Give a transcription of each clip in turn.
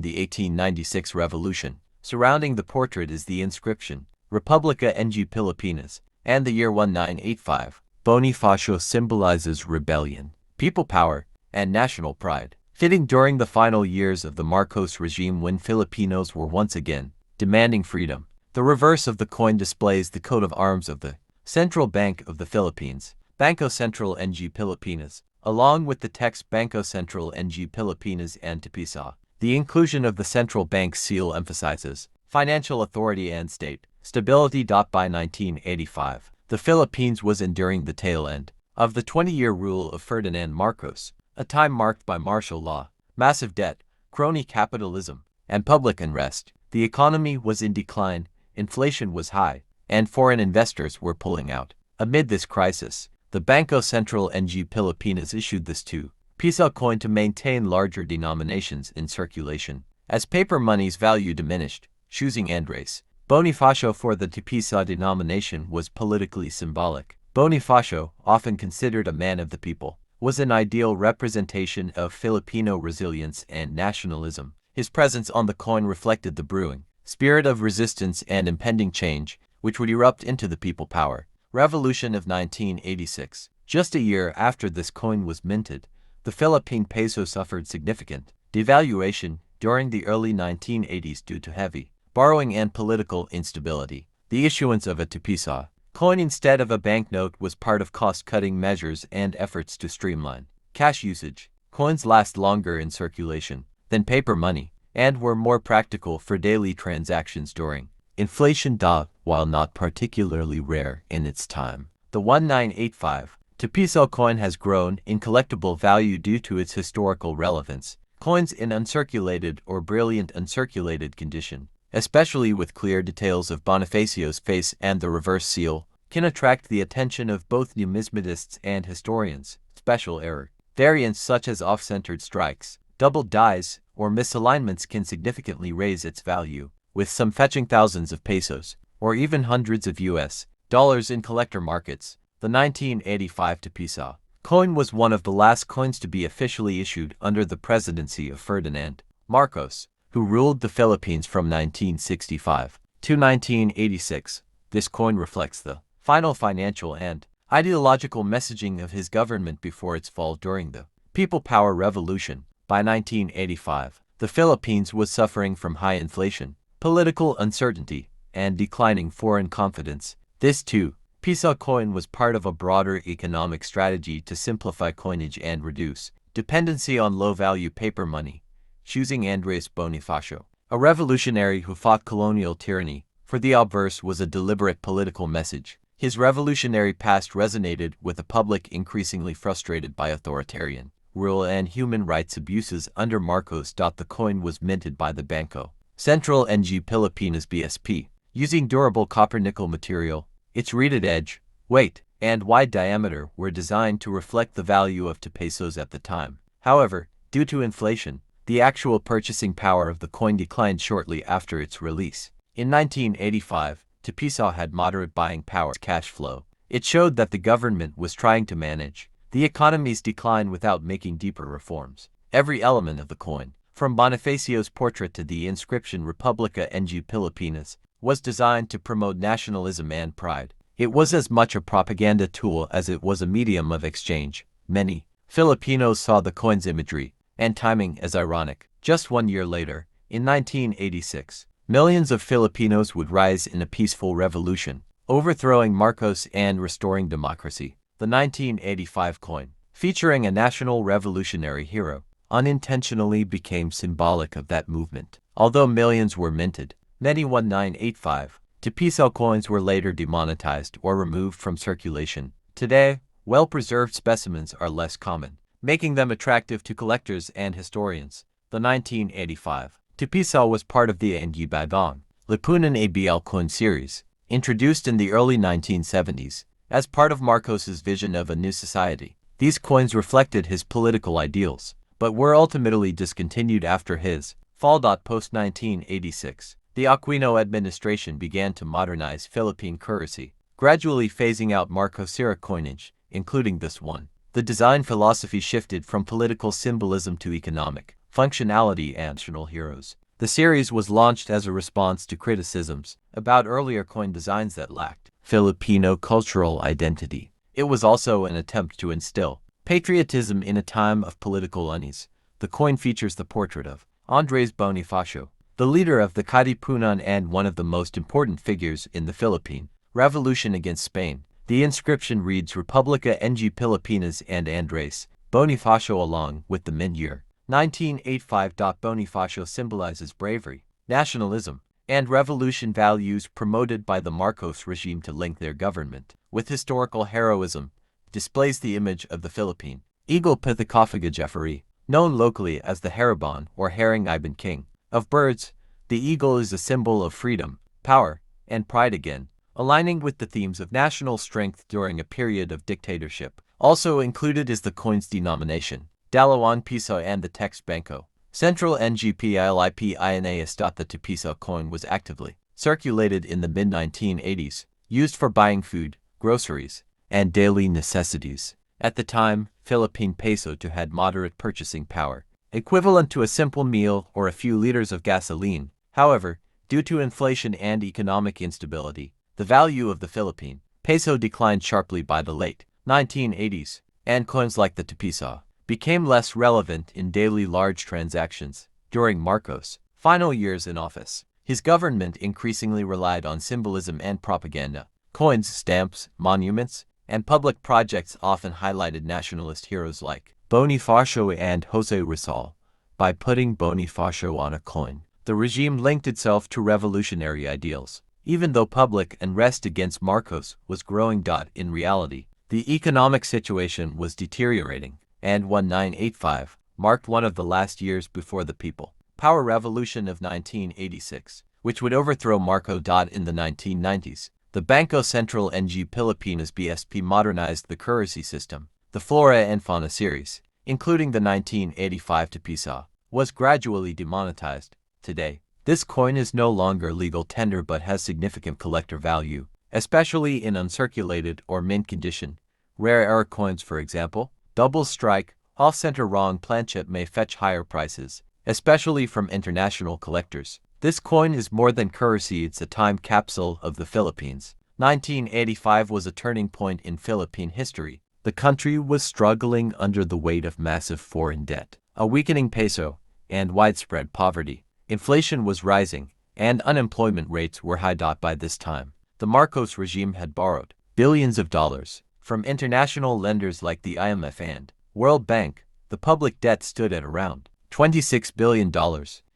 the 1896 revolution. Surrounding the portrait is the inscription, Republica ng Pilipinas, and the year 1985. Bonifacio symbolizes rebellion, people power, and national pride, fitting during the final years of the Marcos regime when Filipinos were once again demanding freedom. The reverse of the coin displays the coat of arms of the Central Bank of the Philippines, Bangko Sentral ng Pilipinas, along with the text Bangko Sentral ng Pilipinas and two-piso. The inclusion of the central bank seal emphasizes financial authority and state stability. By 1985, the Philippines was enduring the tail end of the 20-year rule of Ferdinand Marcos, a time marked by martial law, massive debt, crony capitalism, and public unrest. The economy was in decline, inflation was high, and foreign investors were pulling out. Amid this crisis, the Bangko Sentral ng Pilipinas issued this two-piso coin to maintain larger denominations in circulation. As paper money's value diminished, choosing Andres Bonifacio for the two-piso denomination was politically symbolic. Bonifacio, often considered a man of the people, was an ideal representation of Filipino resilience and nationalism. His presence on the coin reflected the brewing spirit of resistance and impending change, which would erupt into the people power revolution of 1986. Just a year after this coin was minted, the Philippine peso suffered significant devaluation during the early 1980s due to heavy borrowing and political instability. The issuance of a two-piso coin instead of a banknote was part of cost-cutting measures and efforts to streamline cash usage. Coins last longer in circulation than paper money and were more practical for daily transactions during inflation. While not particularly rare in its time, the 1985 two-piso coin has grown in collectible value due to its historical relevance. Coins in uncirculated or brilliant uncirculated condition, especially with clear details of Bonifacio's face and the reverse seal, can attract the attention of both numismatists and historians. Special error variants such as off-centered strikes, double dies, or misalignments can significantly raise its value, with some fetching thousands of pesos, or even hundreds of US dollars in collector markets. The 1985 two-piso coin was one of the last coins to be officially issued under the presidency of Ferdinand Marcos, who ruled the Philippines from 1965 to 1986. This coin reflects the final financial and ideological messaging of his government before its fall during the People Power Revolution. By 1985, the Philippines was suffering from high inflation, political uncertainty, and declining foreign confidence. This two-piso coin was part of a broader economic strategy to simplify coinage and reduce dependency on low-value paper money. Choosing Andres Bonifacio, a revolutionary who fought colonial tyranny, for the obverse was a deliberate political message. His revolutionary past resonated with a public increasingly frustrated by authoritarian rule and human rights abuses under Marcos. The coin was minted by the Bangko Sentral ng Pilipinas (BSP), using durable copper-nickel material. Its reeded edge, weight, and wide diameter were designed to reflect the value of two-pesos at the time. However, due to inflation, the actual purchasing power of the coin declined shortly after its release. In 1985, two-piso had moderate buying power cash flow. It showed that the government was trying to manage the economy's decline without making deeper reforms. Every element of the coin, from Bonifacio's portrait to the inscription Republica ng Pilipinas, was designed to promote nationalism and pride. It was as much a propaganda tool as it was a medium of exchange. Many Filipinos saw the coin's imagery and timing as ironic. Just 1 year later, in 1986, millions of Filipinos would rise in a peaceful revolution, overthrowing Marcos and restoring democracy. The 1985 coin, featuring a national revolutionary hero, unintentionally became symbolic of that movement. Although millions were minted, many 1985 two-piso coins were later demonetized or removed from circulation. Today, well-preserved specimens are less common, making them attractive to collectors and historians. The 1985 two-piso was part of the Ng Bagong Lipunan ABL coin series, introduced in the early 1970s as part of Marcos's vision of a new society. These coins reflected his political ideals, but were ultimately discontinued after his fall. Post-1986, the Aquino administration began to modernize Philippine currency, gradually phasing out Marcos-era coinage, including this one. The design philosophy shifted from political symbolism to economic functionality, and national heroes. The series was launched as a response to criticisms about earlier coin designs that lacked Filipino cultural identity. It was also an attempt to instill patriotism in a time of political unease. The coin features the portrait of Andres Bonifacio, the leader of the Katipunan and one of the most important figures in the Philippine Revolution against Spain. The inscription reads Republica ng Pilipinas and Andres Bonifacio along with the mint year 1985. Bonifacio symbolizes bravery, nationalism, and revolution values promoted by the Marcos regime to link their government with historical heroism. Displays the image of the Philippine eagle Pithecophagou Jeffrey, known locally as the Haribon or Herring Ibon King of birds. The eagle is a symbol of freedom, power, and pride again, aligning with the themes of national strength during a period of dictatorship. Also included is the coin's denomination, Dalawang Piso, and the text Banco Central NGPILIPINAS. The two-piso coin was actively circulated in the mid-1980s, used for buying food, groceries, and daily necessities. At the time, Philippine peso two had moderate purchasing power, equivalent to a simple meal or a few liters of gasoline. However, due to inflation and economic instability, the value of the Philippine peso declined sharply by the late 1980s, and coins like the two-piso became less relevant in daily large transactions. During Marcos' final years in office, his government increasingly relied on symbolism and propaganda. Coins, stamps, monuments, and public projects often highlighted nationalist heroes like Bonifacio and José Rizal. By putting Bonifacio on a coin, the regime linked itself to revolutionary ideals. Even though public unrest against Marcos was growing. In reality, the economic situation was deteriorating, and 1985 marked one of the last years before the People Power Revolution of 1986, which would overthrow Marcos. In the 1990s, the Banco Central ng Pilipinas (BSP) modernized the currency system. The Flora and Fauna series, including the 1985 two-piso, was gradually demonetized. Today, this coin is no longer legal tender but has significant collector value, especially in uncirculated or mint condition. Rare coins, for example, double strike, off-center wrong planchet, may fetch higher prices, especially from international collectors. This coin is more than currency, it's a time capsule of the Philippines. 1985 was a turning point in Philippine history. The country was struggling under the weight of massive foreign debt, a weakening peso, and widespread poverty. Inflation was rising, and unemployment rates were high. By this time, the Marcos regime had borrowed billions of dollars from international lenders like the IMF and World Bank. The public debt stood at around $26 billion,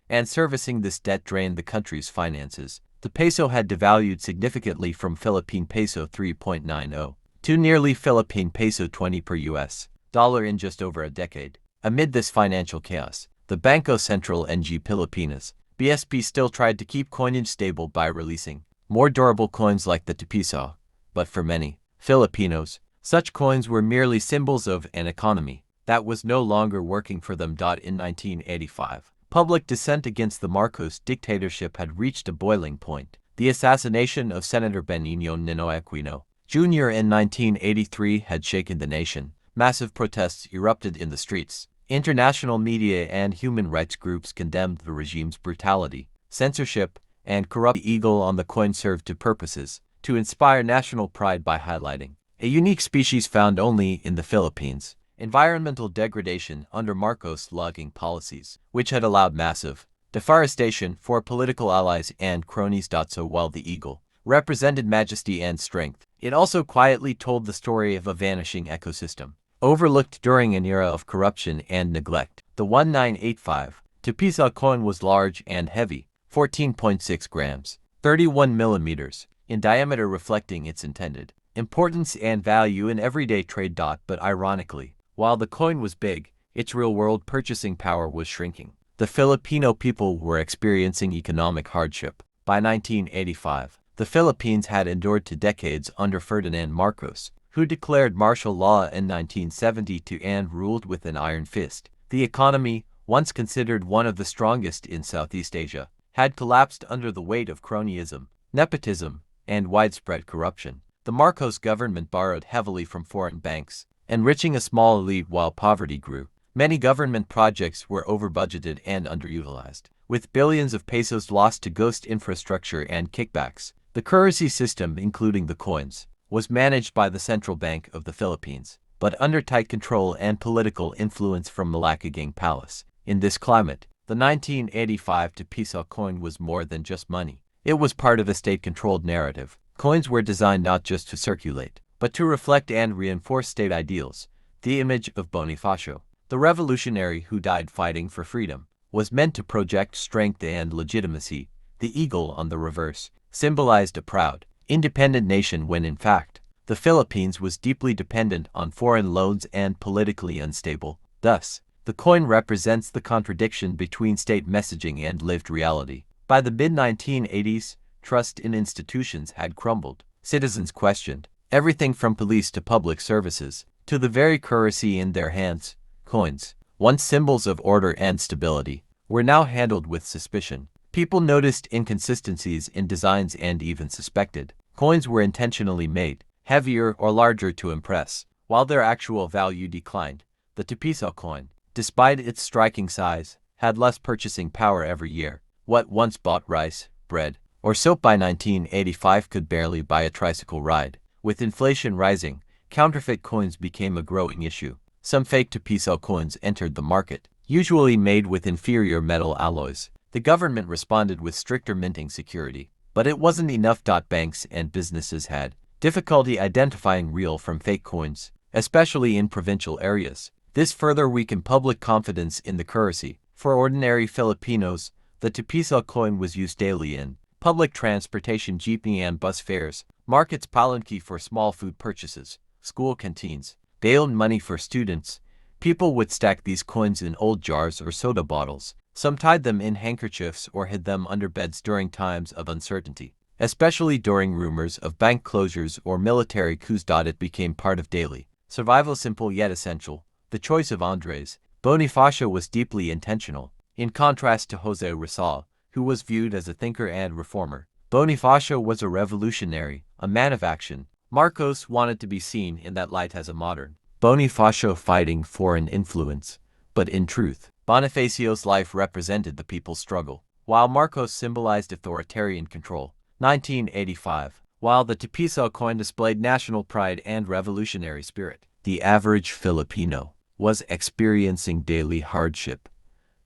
and servicing this debt drained the country's finances. The peso had devalued significantly from Philippine peso 3.90 to nearly Philippine peso 20 per US dollar in just over a decade. Amid this financial chaos, the Banco Central ng Pilipinas (BSP) still tried to keep coinage stable by releasing more durable coins like the two-piso. But for many Filipinos, such coins were merely symbols of an economy that was no longer working for them. In 1985, public dissent against the Marcos dictatorship had reached a boiling point. The assassination of Senator Benigno Ninoy Aquino Jr. in 1983 had shaken the nation. Massive protests erupted in the streets. International media and human rights groups condemned the regime's brutality, censorship, and corrupt. The eagle on the coin served two purposes: to inspire national pride by highlighting a unique species found only in the Philippines, environmental degradation under Marcos logging policies, which had allowed massive deforestation for political allies and cronies. So while the eagle represented majesty and strength, it also quietly told the story of a vanishing ecosystem, overlooked during an era of corruption and neglect. The 1985 two-piso coin was large and heavy, 14.6 grams, 31 millimeters, in diameter, reflecting its intended importance and value in everyday trade. But ironically, while the coin was big, its real-world purchasing power was shrinking. The Filipino people were experiencing economic hardship. By 1985, the Philippines had endured 2 decades under Ferdinand Marcos, who declared martial law in 1972 and ruled with an iron fist. The economy, once considered one of the strongest in Southeast Asia, had collapsed under the weight of cronyism, nepotism, and widespread corruption. The Marcos government borrowed heavily from foreign banks, enriching a small elite while poverty grew. Many government projects were over-budgeted and underutilized, with billions of pesos lost to ghost infrastructure and kickbacks. The currency system, including the coins, was managed by the Central Bank of the Philippines, but under tight control and political influence from Malacagang Palace. In this climate, the 1985 two-piso coin was more than just money. It was part of a state-controlled narrative. Coins were designed not just to circulate, but to reflect and reinforce state ideals. The image of Bonifacio, the revolutionary who died fighting for freedom, was meant to project strength and legitimacy. The eagle on the reverse symbolized a proud, independent nation when in fact, the Philippines was deeply dependent on foreign loans and politically unstable. Thus, the coin represents the contradiction between state messaging and lived reality. By the mid-1980s, trust in institutions had crumbled. Citizens questioned everything from police to public services, to the very currency in their hands. Coins, once symbols of order and stability, were now handled with suspicion. People noticed inconsistencies in designs and even suspected coins were intentionally made heavier or larger to impress, while their actual value declined. The two-piso coin, despite its striking size, had less purchasing power every year. What once bought rice, bread, or soap by 1985 could barely buy a tricycle ride. With inflation rising, counterfeit coins became a growing issue. Some fake two-piso coins entered the market, usually made with inferior metal alloys. The government responded with stricter minting security, but it wasn't enough. Banks and businesses had difficulty identifying real from fake coins, especially in provincial areas. This further weakened public confidence in the currency. For ordinary Filipinos, the two-piso coin was used daily in public transportation, jeepney and bus fares, markets, palanque for small food purchases, school canteens, bail money for students. People would stack these coins in old jars or soda bottles. Some tied them in handkerchiefs or hid them under beds during times of uncertainty, especially during rumors of bank closures or military coups. It became part of daily survival, simple yet essential. The choice of Andres Bonifacio was deeply intentional. In contrast to Jose Rizal, who was viewed as a thinker and reformer, Bonifacio was a revolutionary, a man of action. Marcos wanted to be seen in that light as a modern Bonifacio fighting foreign influence, but in truth, Bonifacio's life represented the people's struggle, while Marcos symbolized authoritarian control. 1985. While the two-piso coin displayed national pride and revolutionary spirit, the average Filipino was experiencing daily hardship.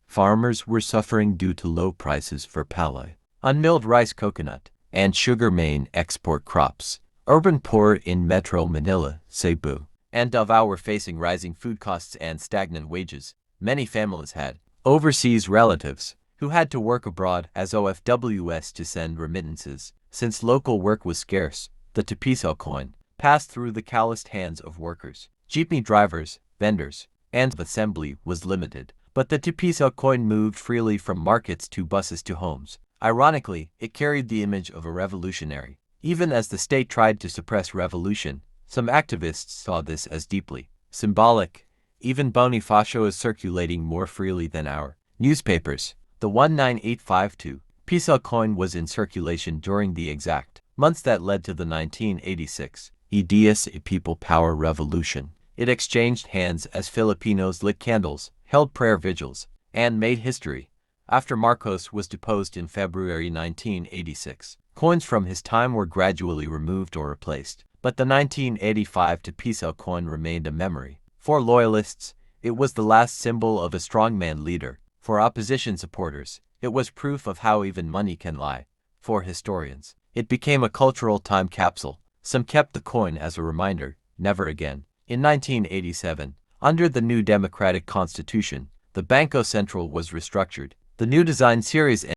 Farmers were suffering due to low prices for palay, unmilled rice, coconut, and sugar main export crops. Urban poor in Metro Manila, Cebu, and Davao were facing rising food costs and stagnant wages. Many families had overseas relatives who had to work abroad as OFWs to send remittances. Since local work was scarce, the two-piso coin passed through the calloused hands of workers. Jeepney drivers, vendors, and assembly was limited, but the two-piso coin moved freely from markets to buses to homes. Ironically, it carried the image of a revolutionary. Even as the state tried to suppress revolution, some activists saw this as deeply symbolic. Even Bonifacio is circulating more freely than our newspapers. The 19852 Piso coin was in circulation during the exact months that led to the 1986 Ideas a People Power Revolution. It exchanged hands as Filipinos lit candles, held prayer vigils, and made history. After Marcos was deposed in February 1986, coins from his time were gradually removed or replaced, but the 1985 two-piso coin remained a memory. For loyalists, it was the last symbol of a strongman leader. For opposition supporters, it was proof of how even money can lie. For historians, it became a cultural time capsule. Some kept the coin as a reminder, never again. In 1987, under the new democratic constitution, the Bangko Sentral was restructured. The new design series